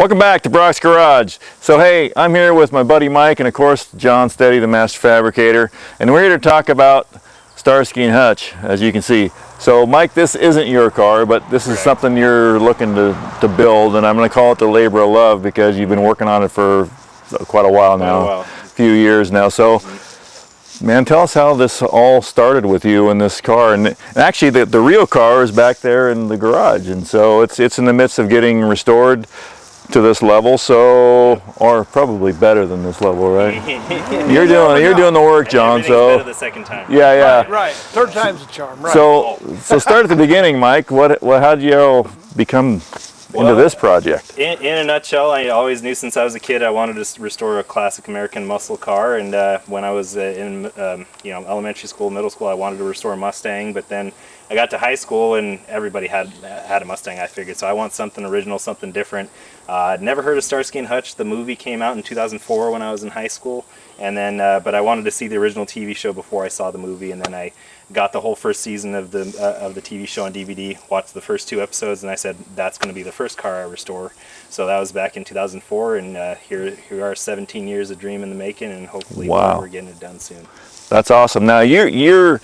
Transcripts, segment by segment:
Welcome back to Brock's Garage. So hey, I'm here with my buddy Mike and of course John Steady, the Master Fabricator, and we're here to talk about Starsky and Hutch, as you can see. So Mike, this isn't your car, but this is something you're looking to build, and I'm going to call it the labor of love because you've been working on it for quite a while now, a few years now. So man, tell us how this all started with you and this car. And actually the real car is back there in the garage, and so it's in the midst of getting restored to this level, so, or probably better than this level, right? You're doing the work, John. So better the second time. Yeah. Right. Third time's a charm. Right. So start at the beginning, Mike. How did you become into this project? In a nutshell, I always knew since I was a kid I wanted to restore a classic American muscle car, and when I was in elementary school, middle school, I wanted to restore a Mustang, but then I got to high school and everybody had a Mustang, I figured, so I want something original, something different. I'd never heard of Starsky and Hutch. The movie came out in 2004 when I was in high school, and then but I wanted to see the original TV show before I saw the movie, and then I got the whole first season of the TV show on DVD, watched the first 2 episodes, and I said that's going to be the first car I restore. So that was back in 2004, and here we are, 17 years of dream in the making, and hopefully we're getting it done soon. That's awesome. Now your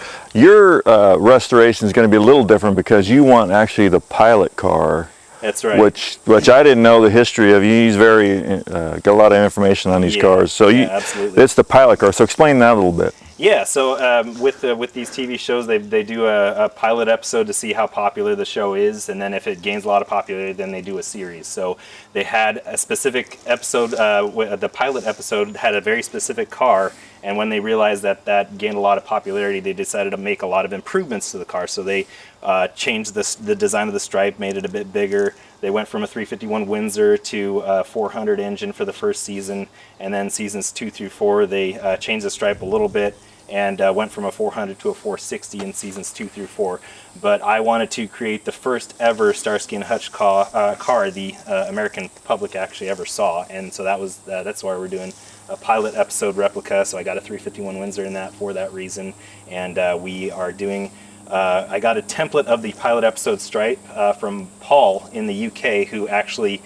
restoration is going to be a little different because you want actually the pilot car. That's right. Which I didn't know the history of. He's got a lot of information on these cars. So absolutely. It's the pilot car. So explain that a little bit. Yeah, so with these TV shows, they do a pilot episode to see how popular the show is, and then if it gains a lot of popularity, then they do a series. So they had a specific episode, the pilot episode had a very specific car, and when they realized that gained a lot of popularity, they decided to make a lot of improvements to the car. So they changed the design of the stripe, made it a bit bigger. They went from a 351 Windsor to a 400 engine for the first season, and then seasons 2 through 4 they changed the stripe a little bit and went from a 400 to a 460 in seasons 2 through 4. But I wanted to create the first ever Starsky and Hutch car the American public actually ever saw, and so that's why we're doing a pilot episode replica. So I got a 351 Windsor in that for that reason, and we are doing. I got a template of the pilot episode stripe from Paul in the UK, who actually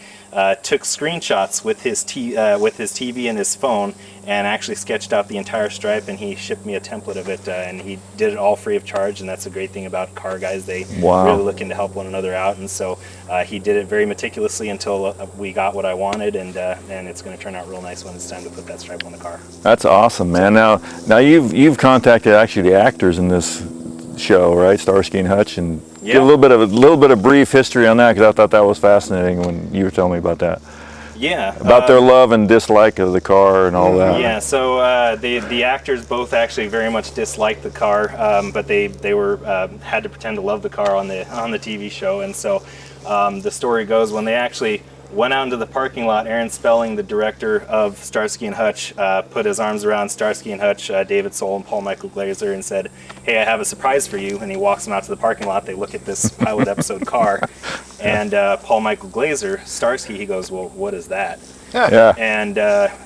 took screenshots with his TV and his phone and actually sketched out the entire stripe, and he shipped me a template of it, and he did it all free of charge. And that's a great thing about car guys, they really looking to help one another out, and so he did it very meticulously until we got what I wanted, and it's going to turn out real nice when it's time to put that stripe on the car. That's awesome, man. Now you've contacted actually the actors in this show, right? Starsky and Hutch, and give a little bit of brief history on that, because I thought that was fascinating when you were telling me about that. Yeah. About their love and dislike of the car and all that. Yeah. So the actors both actually very much disliked the car, but they were had to pretend to love the car on the TV show, and so the story goes when they actually went out into the parking lot, Aaron Spelling, the director of Starsky and Hutch, put his arms around Starsky and Hutch, David Soul and Paul Michael Glaser, and said, "Hey, I have a surprise for you." And he walks them out to the parking lot. They look at this pilot episode car, and Paul Michael Glaser, Starsky, he goes, "Well, what is that?" Yeah. And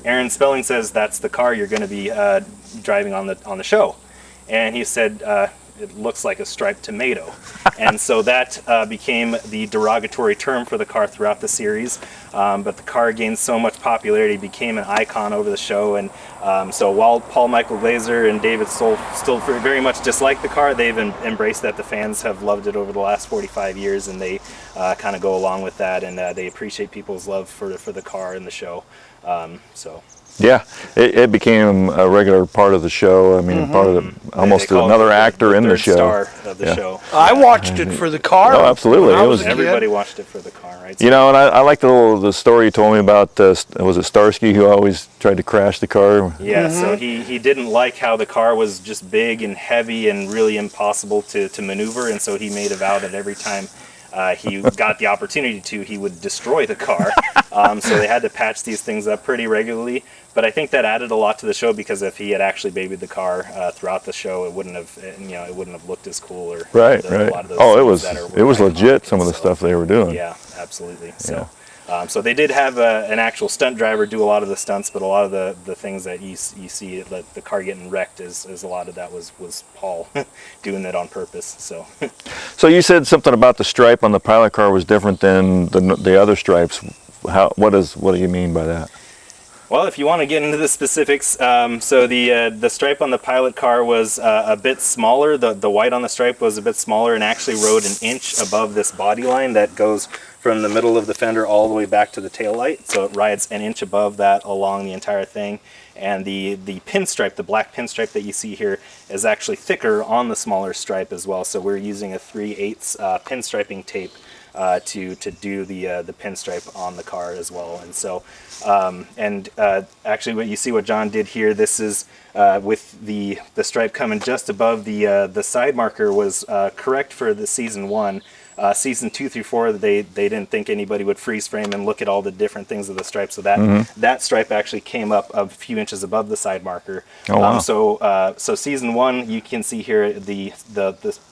Aaron Spelling says, "That's the car you're going to be driving on the show." And he said, "It looks like a striped tomato." And so that became the derogatory term for the car throughout the series. But the car gained so much popularity, became an icon over the show. And so while Paul Michael Glaser and David Soul still very much dislike the car, they've embraced that. The fans have loved it over the last 45 years, and they kind of go along with that, and they appreciate people's love for the car and the show. Yeah, it became a regular part of the show. I mean, part of almost another actor in the show. Star of the show. I watched it for the car. Oh, absolutely. Everybody watched it for the car, right? You know, and I like the story you told me about. Was it Starsky who always tried to crash the car? Yeah. So he didn't like how the car was just big and heavy and really impossible to maneuver, and so he made a vow that every time he got the opportunity he would destroy the car. So they had to patch these things up pretty regularly. But I think that added a lot to the show, because if he had actually babied the car throughout the show, it wouldn't have looked as cool. Or right. A lot of those it was legit. Some of the stuff they were doing. Yeah, absolutely. So. So they did have an actual stunt driver do a lot of the stunts, but a lot of the things that you see, the car getting wrecked, is a lot of that was Paul doing that on purpose. So you said something about the stripe on the pilot car was different than the other stripes. what do you mean by that? Well, if you want to get into the specifics, so the stripe on the pilot car was a bit smaller. The white on the stripe was a bit smaller and actually rode an inch above this body line that goes from the middle of the fender all the way back to the tail light. So it rides an inch above that along the entire thing. And the pinstripe, the black pinstripe that you see here, is actually thicker on the smaller stripe as well. So we're using a 3/8 pinstriping tape to do the pinstripe on the car as well. And so actually what you see what John did here, this is with the stripe coming just above the side marker was correct for the season 1. Season 2 through 4, they didn't think anybody would freeze frame and look at all the different things of the stripe. So that stripe actually came up a few inches above the side marker. Oh, wow. So season 1, you can see here the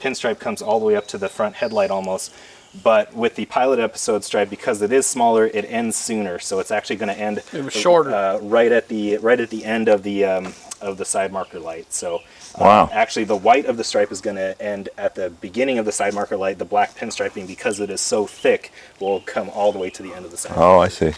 pinstripe comes all the way up to the front headlight almost. But with the pilot episode stripe, because it is smaller, it ends sooner. So it's actually going to end shorter. right at the end of the side marker light. So Wow. actually the white of the stripe is going to end at the beginning of the side marker light. The black pinstriping, because it is so thick, will come all the way to the end of the side. Oh, I see.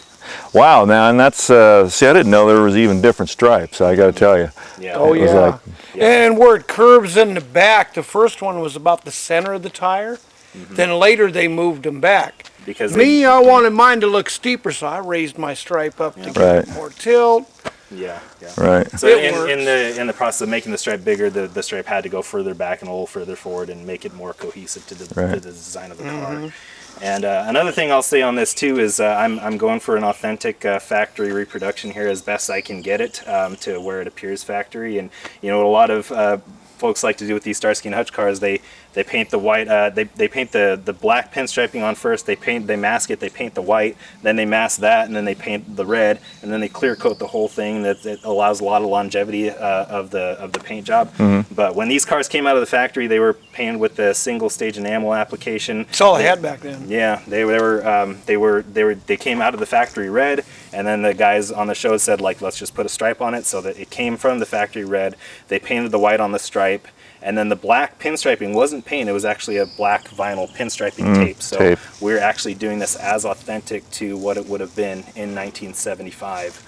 Wow. Now, and that's see, I didn't know there was even different stripes. I got to tell you. Yeah. Oh, It was yeah. like- And where it curves in the back, the first one was about the center of the tire. Then later they moved them back. Because I wanted mine to look steeper, so I raised my stripe up to Right. get more tilt. Yeah. Right. So It in the process of making the stripe bigger, the stripe had to go further back and a little further forward and make it more cohesive to the design of the car. And another thing I'll say on this too is I'm going for an authentic factory reproduction here as best I can get it to where it appears factory. And you know what a lot of folks like to do with these Starsky and Hutch cars, they paint the white, they paint the black pinstriping on first, they mask it, they paint the white, then they mask that, and then they paint the red, and then they clear coat the whole thing. That allows a lot of longevity of the paint job. But when these cars came out of the factory, they were painted with the single stage enamel application. That's all I had back then. Yeah, they came out of the factory red, and then the guys on the show said, like, let's just put a stripe on it, so that it came from the factory red. They painted the white on the stripe, and then the black pinstriping wasn't paint, it was actually a black vinyl pinstriping tape. So we're actually doing this as authentic to what it would have been in 1975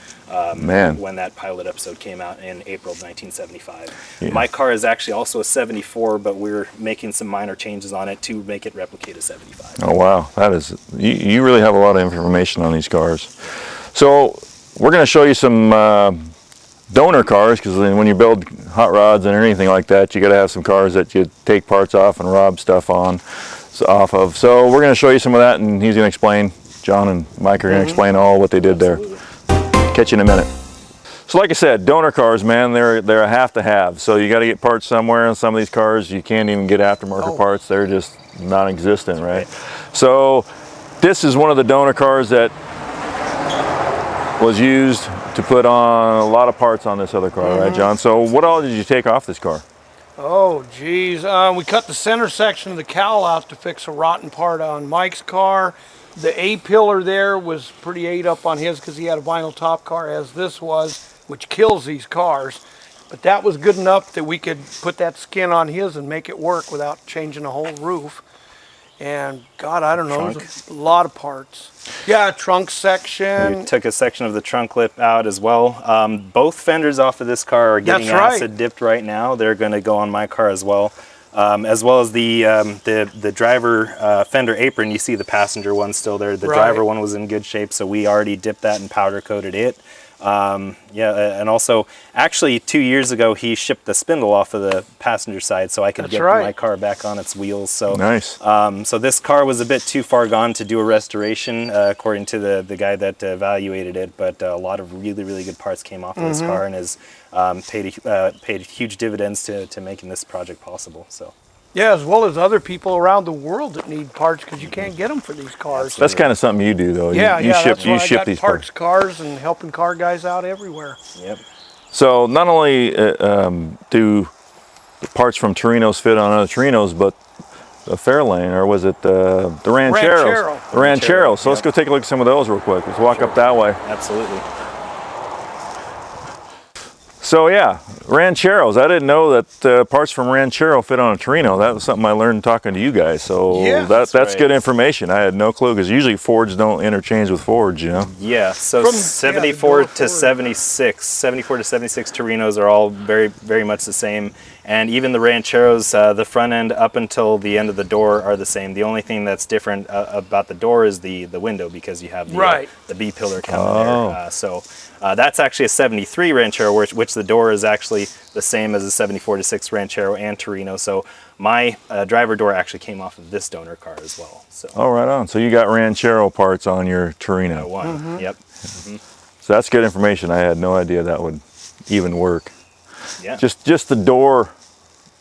when that pilot episode came out in April of 1975. Yeah. My car is actually also a 74, but we're making some minor changes on it to make it replicate a 75. Oh, wow. That is, you really have a lot of information on these cars. So we're going to show you some donor cars, because when you build hot rods and anything like that, you got to have some cars that you take parts off and rob stuff off of. So we're going to show you some of that, and he's going to explain, John and Mike are going to explain all what they did there. Catch you in a minute. So like I said, donor cars, man, they're a have to have. So you got to get parts somewhere. On some of these cars, you can't even get aftermarket parts. They're just non-existent, right? So this is one of the donor cars that was used to put on a lot of parts on this other car, right, John? So what all did you take off this car? Oh, geez. We cut the center section of the cowl out to fix a rotten part on Mike's car. The A-pillar there was pretty ate up on his because he had a vinyl top car, as this was, which kills these cars. But that was good enough that we could put that skin on his and make it work without changing the whole roof. And God, I don't know, a lot of parts. Yeah, trunk section. We took a section of the trunk lip out as well. Both fenders off of this car are getting acid dipped right now. They're going to go on my car as well as the driver fender apron. You see the passenger one still there. The driver one was in good shape, so we already dipped that and powder coated it. And also, actually 2 years ago, he shipped the spindle off of the passenger side so I could get my car back on its wheels. So nice. So this car was a bit too far gone to do a restoration, according to the guy that evaluated it. But a lot of really good parts came off of this car and has paid huge dividends to making this project possible. So. Yeah, as well as other people around the world that need parts because you can't get them for these cars. That's kind of something you do, though. Yeah, you ship these parts, cars, and helping car guys out everywhere. Yep. So not only do the parts from Torinos fit on other Torinos, but the Fairlane, or was it the Rancheros? The Rancheros. So let's go take a look at some of those real quick. Let's walk up that way. Absolutely. So yeah, Rancheros. I didn't know that parts from Ranchero fit on a Torino. That was something I learned talking to you guys. So Yeah, that's right. good information. I had no clue because usually Fords don't interchange with Fords, you know. Yeah, so From- 74 yeah, the to door 76, 74 to 76 Torinos are all very, very much the same. And even the Rancheros, the front end up until the end of the door are the same. The only thing that's different about the door is the window, because you have the, Right. the B pillar coming there. So that's actually a 73 Ranchero, which the door is actually the same as a 74 to 6 Ranchero and Torino. So my driver door actually came off of this donor car as well. So Oh, right on. So you got Ranchero parts on your Torino. one, yep. So that's good information. I had no idea that would even work. Yeah. Just the door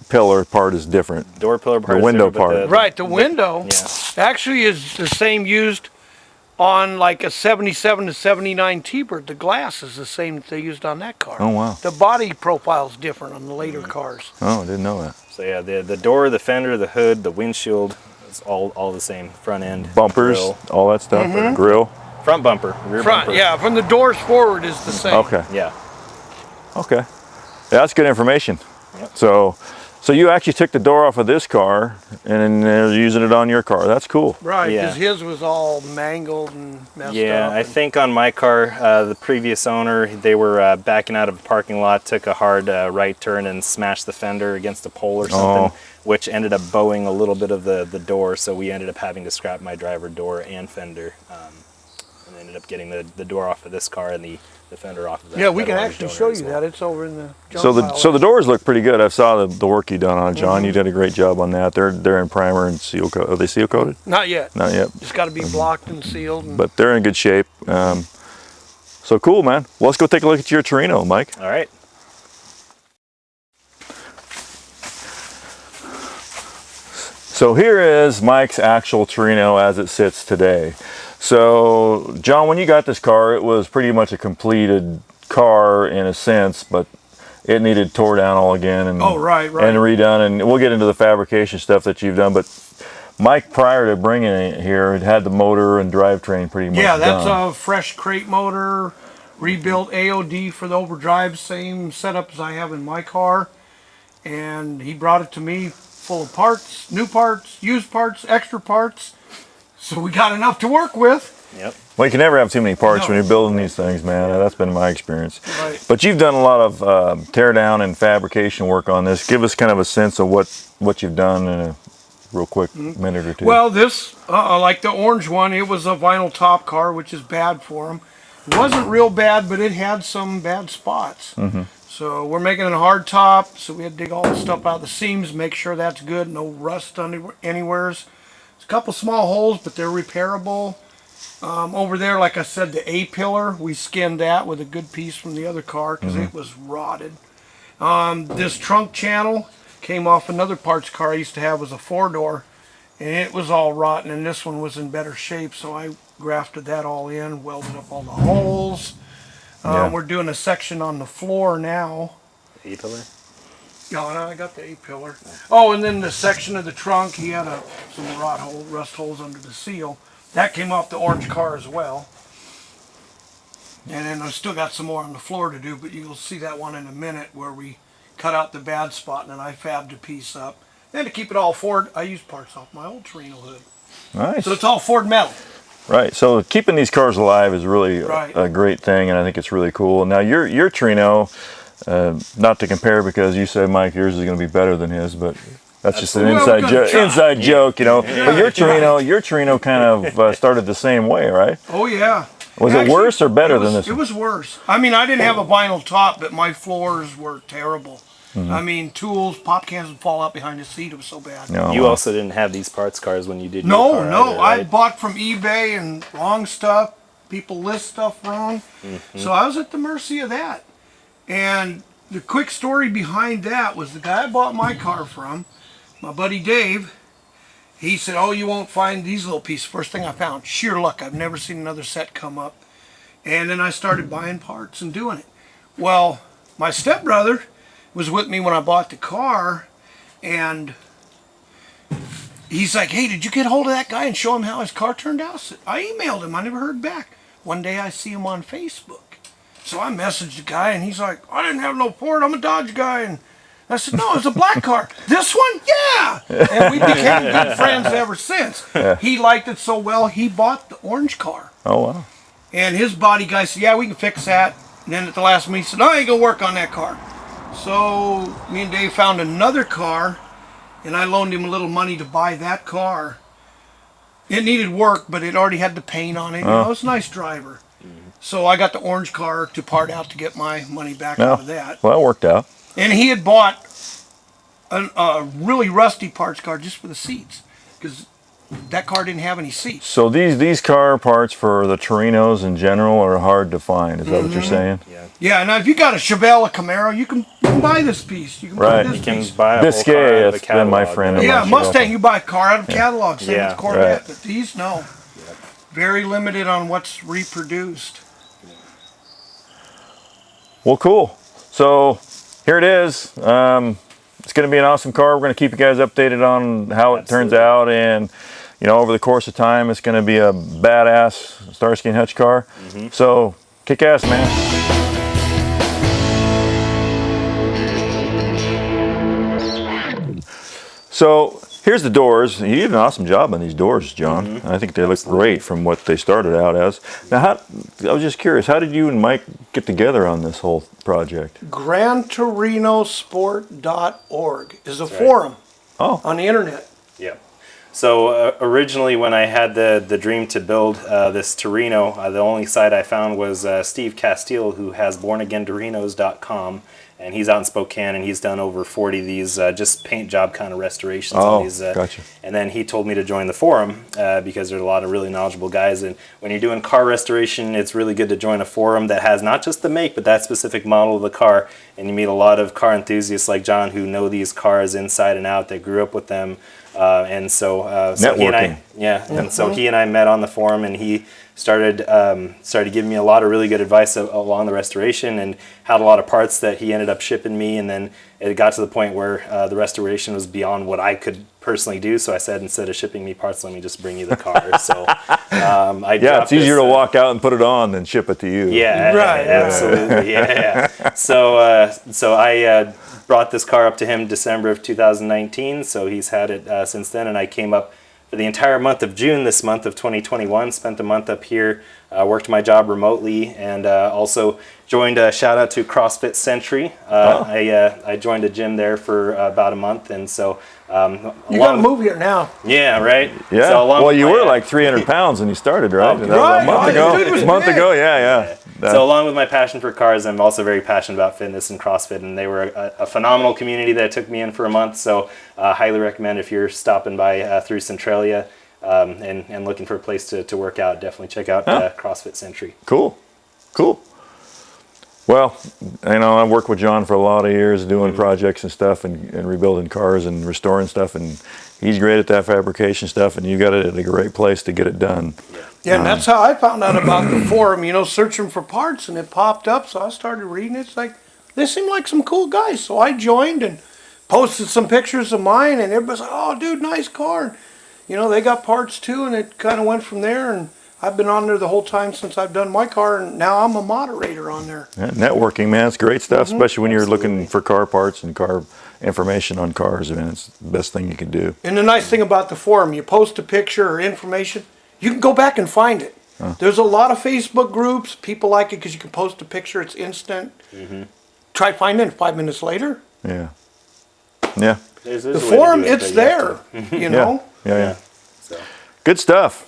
pillar part is different. Door pillar part. The is window different, but part. Right, the window Yeah. actually is the same used on like a 77 to 79 T-Bird. The glass is the same that they used on that car. Oh, wow. The body profile is different on the later cars. Oh, I didn't know that. So yeah, the door, the fender, the hood, the windshield, it's all the same. Front end, Bumpers, grill, all that stuff. Grill. front bumper, rear Front, bumper. yeah, from the doors forward is the same. Okay. Yeah. Okay. Yeah, that's good information. Yep. So you actually took the door off of this car and they're using it on your car. That's cool. Right, Yeah. because his was all mangled and messed Yeah, up. I think on my car, the previous owner, they were backing out of a parking lot, took a hard right turn and smashed the fender against a pole or something, which ended up bowing a little bit of the door. So we ended up having to scrap my driver door and fender, and ended up getting the door off of this car and the fender off of that. Yeah, we that can owner's actually donor show as you well. that. It's over in the junk So pile. the doors look pretty good. I saw the work you done on it, John. You did a great job on that. They're in primer and seal coat. Are they seal coated? Not yet. Not yet, It's got to be blocked and sealed. And but they're in good shape. So cool, man. Well, let's go take a look at your Torino, Mike. All right. So here is Mike's actual Torino as it sits today. So, John, when you got this car, it was pretty much a completed car in a sense, but it needed tore down all again and, Oh, right. and redone. And we'll get into the fabrication stuff that you've done. But Mike, prior to bringing it here, it had the motor and drivetrain pretty much yeah, that's done. a fresh crate motor, rebuilt AOD for the overdrive, same setup as I have in my car. And he brought it to me full of parts, new parts, used parts, extra parts. So we got enough to work with. Yep. Well, you can never have too many parts No. when you're building these things, man. That's been my experience. Right. But you've done a lot of tear down and fabrication work on this. Give us kind of a sense of what you've done in a real quick minute or two. Well, this, like the orange one, it was a vinyl top car, which is bad for them. It wasn't real bad, but it had some bad spots. So we're making it a hard top, so we had to dig all the stuff out of the seams, make sure that's good, no rust anywheres. There's a couple small holes, but they're repairable. Over there, like I said, the A-pillar, we skinned that with a good piece from the other car because it was rotted. This trunk channel came off another parts car I used to have, was a 4-door, and it was all rotten, and this one was in better shape, so I grafted that all in, welded up all the holes. Yeah. We're doing a section on the floor now. A-pillar. Yeah, and I got the A-pillar. Oh, and then the section of the trunk, he had some rust holes under the seal. That came off the orange car as well. And then I still got some more on the floor to do, but you'll see that one in a minute where we cut out the bad spot and then I fabbed a piece up. Then to keep it all Ford, I used parts off my old Torino hood. Nice. So it's all Ford metal. Right. So keeping these cars alive is really Right. a great thing, and I think it's really cool. Now your Torino, not to compare because you said, Mike, yours is going to be better than his, but that's just an Well, inside good joke. try. Inside joke, you know. Yeah. But your Torino kind of started the same way, right? Oh yeah. Was it worse or better than this It one? was worse. I mean, I didn't have a vinyl top, but my floors were terrible. I mean, tools, pop cans would fall out behind the seat. It was so bad. No, You well, also didn't have these parts cars when you did your No, car no. either, I right? bought from eBay and wrong stuff. People list stuff wrong. So I was at the mercy of that. And the quick story behind that was the guy I bought my car from, my buddy Dave, he said, oh, you won't find these little pieces. First thing I found, sheer luck. I've never seen another set come up. And then I started buying parts and doing it. Well, my stepbrother was with me when I bought the car, and he's like, hey, did you get hold of that guy and show him how his car turned out? I emailed him. I never heard back. One day I see him on Facebook. So I messaged the guy, and he's like, I didn't have no Ford, I'm a Dodge guy. And I said, no, it's a black car. This one? Yeah. And we became good friends ever since. He liked it so well, he bought the orange car. Oh, wow. And his body guy said, yeah, we can fix that. And then at the last minute, he said, no, I ain't going to work on that car. So me and Dave found another car, and I loaned him a little money to buy that car. It needed work, but it already had the paint on it. You know, it's a nice driver. So I got the orange car to part out to get my money back out of that. Well, that worked out. And he had bought a really rusty parts car just for the seats, because that car didn't have any seats. So these car parts for the Torinos in general are hard to find. Is that what you're saying? Yeah. Yeah, now if you got a Chevelle, a Camaro, you can buy this piece. You can buy this You can piece. buy a whole car out Biscay, of a that's been my catalog. friend. Yeah, Chevelle. Mustang, you buy a car out of catalog, same Yeah, with Corvette, right. but these, no. Very limited on what's reproduced. Well, cool. So here it is. It's going to be an awesome car. We're going to keep you guys updated on how it turns out, and you know, over the course of time, it's going to be a badass Starsky and Hutch car. So kick ass, man. So here's the doors. You did an awesome job on these doors, John. I think they look great from what they started out as. Now, I was just curious, how did you and Mike get together on this whole project? GranTorinosport.org is a forum on the internet. Yeah. So originally, when I had the dream to build this Torino, the only site I found was Steve Castile, who has BornAgainTorinos.com, and he's out in Spokane, and he's done over 40 of these just paint job kind of restorations. Oh, on these, gotcha. And then he told me to join the forum because there's a lot of really knowledgeable guys, and when you're doing car restoration, it's really good to join a forum that has not just the make, but that specific model of the car, and you meet a lot of car enthusiasts like John who know these cars inside and out, that grew up with them. And so he and I, and so he and I met on the forum, and he started giving me a lot of really good advice along the restoration, and had a lot of parts that he ended up shipping me. And then it got to the point where the restoration was beyond what I could personally do. So I said, instead of shipping me parts, let me just bring you the car. So it's easier to walk out and put it on than ship it to you. Yeah, right, absolutely. Yeah. So I brought this car up to him December of 2019, so he's had it since then, and I came up for the entire month of June this month of 2021, spent the month up here, worked my job remotely, and also joined a shout out to CrossFit Century. I joined a gym there for about a month, and so you got to move here now. Yeah, right. Yeah. So well, you were like 300 pounds when you started, right? That was a month ago. A month ago, yeah. So along with my passion for cars, I'm also very passionate about fitness and CrossFit, and they were a phenomenal community that took me in for a month. So highly recommend, if you're stopping by through Centralia and looking for a place to work out, definitely check out CrossFit Century. Cool. Well, you know, I've worked with John for a lot of years doing projects and stuff, and rebuilding cars and restoring stuff, and he's great at that fabrication stuff, and you got it at a great place to get it done. Yeah, and that's how I found out about the forum, you know, searching for parts, and it popped up, so I started reading it. It's like, they seem like some cool guys, so I joined and posted some pictures of mine, and everybody's like, oh, dude, nice car. And, you know, they got parts too, and it kind of went from there, and I've been on there the whole time since I've done my car, and now I'm a moderator on there. Yeah, networking, man, it's great stuff, especially when you're looking for car parts and car information on cars. Man, it's the best thing you can do. And the nice thing about the forum, you post a picture or information, you can go back and find it. There's a lot of Facebook groups. People like it because you can post a picture, it's instant. Try finding it 5 minutes later. Yeah. The forum, it's there, you know? Yeah. So. Good stuff.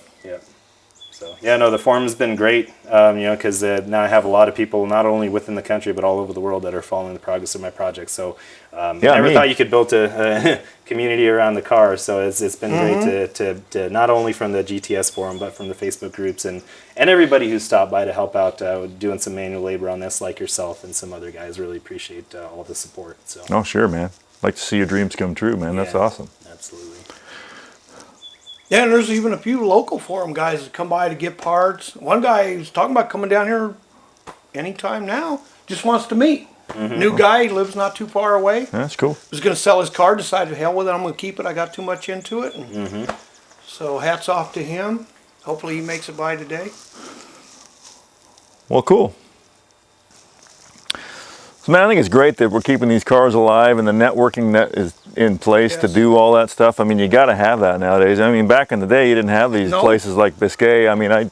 So the forum has been great, you know, because now I have a lot of people not only within the country but all over the world that are following the progress of my project. So I never thought you could build a community around the car. So it's been great to not only from the GTS forum but from the Facebook groups and everybody who stopped by to help out doing some manual labor on this, like yourself and some other guys. Really appreciate all the support. So. Oh, sure, man. Like to see your dreams come true, man. That's awesome. Absolutely. Yeah, and there's even a few local forum guys that come by to get parts. One guy was talking about coming down here anytime now. Just wants to meet. New guy, lives not too far away. That's cool. Was going to sell his car, decided, hell with it, I'm going to keep it. I got too much into it. And so hats off to him. Hopefully he makes it by today. Well, cool. So man, I think it's great that we're keeping these cars alive and the networking that is in place to Yes. do all that stuff. I mean, you got to have that nowadays. I mean, back in the day, you didn't have these No. places like Biscay. I mean,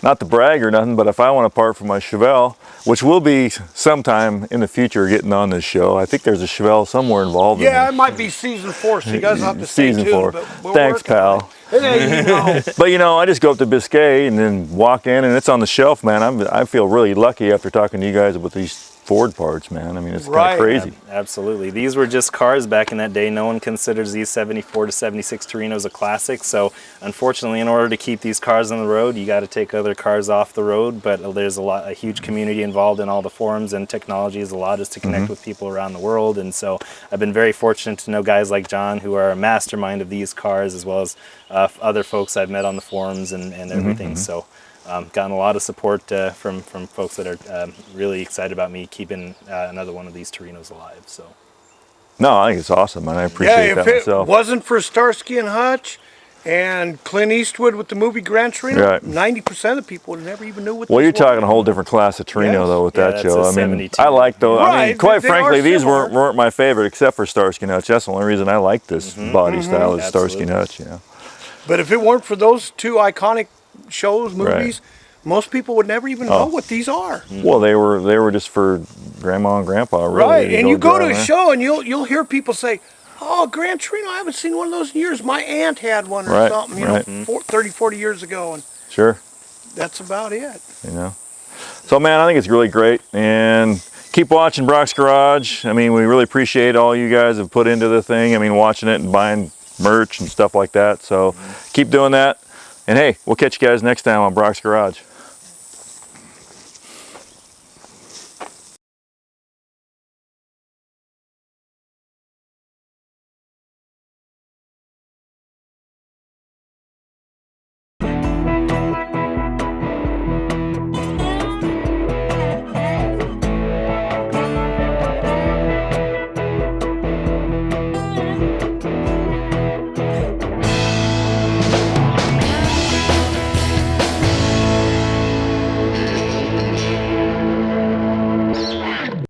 not to brag or nothing, but if I want to part from my Chevelle, which will be sometime in the future getting on this show, I think there's a Chevelle somewhere involved in Yeah, this. it might be season 4, so you guys have to stay Season tuned. 4. But we're Thanks, working on pal. it. Hey, you know. But you know, I just go up to Biscay and then walk in and it's on the shelf, man. I feel really lucky after talking to you guys about these Ford parts, man. I mean, it's kind Right. of crazy. Absolutely. These were just cars back in that day. No one considers these 74 to 76 Torinos a classic. So unfortunately, in order to keep these cars on the road, you got to take other cars off the road. But there's a huge community involved in all the forums, and technology has allowed us to connect with people around the world. And so I've been very fortunate to know guys like John, who are a mastermind of these cars, as well as other folks I've met on the forums and everything. So gotten a lot of support from folks that are really excited about me keeping another one of these Torinos alive. So No, I think it's awesome, and I appreciate Yeah, that if it myself. wasn't for Starsky and Hutch and Clint Eastwood with the movie Gran Torino, Right. 90% of people would never even know what Well, this you're talking was. a whole different class of Torino, Yes. though, with Yeah, that that's show. a I mean, 72. I like those. I mean, Right, quite they are frankly, these similar. weren't my favorite, except for Starsky and Hutch. That's the only reason I like this body style is Starsky and Hutch. You know. But if it weren't for those two iconic shows, movies, most people would never even know what these are. Well, they were just for Grandma and Grandpa, really. Right, and you go to drive a there. show and you'll hear people say, "Oh, Gran Torino, I haven't seen one of those in years. My aunt had one or Right, something, you right. know, 30, 40 years ago." And Sure. that's about it. You know. So man, I think it's really great, and keep watching Brock's Garage. I mean, we really appreciate all you guys have put into the thing. I mean, watching it and buying merch and stuff like that. So keep doing that. And hey, we'll catch you guys next time on Brock's Garage.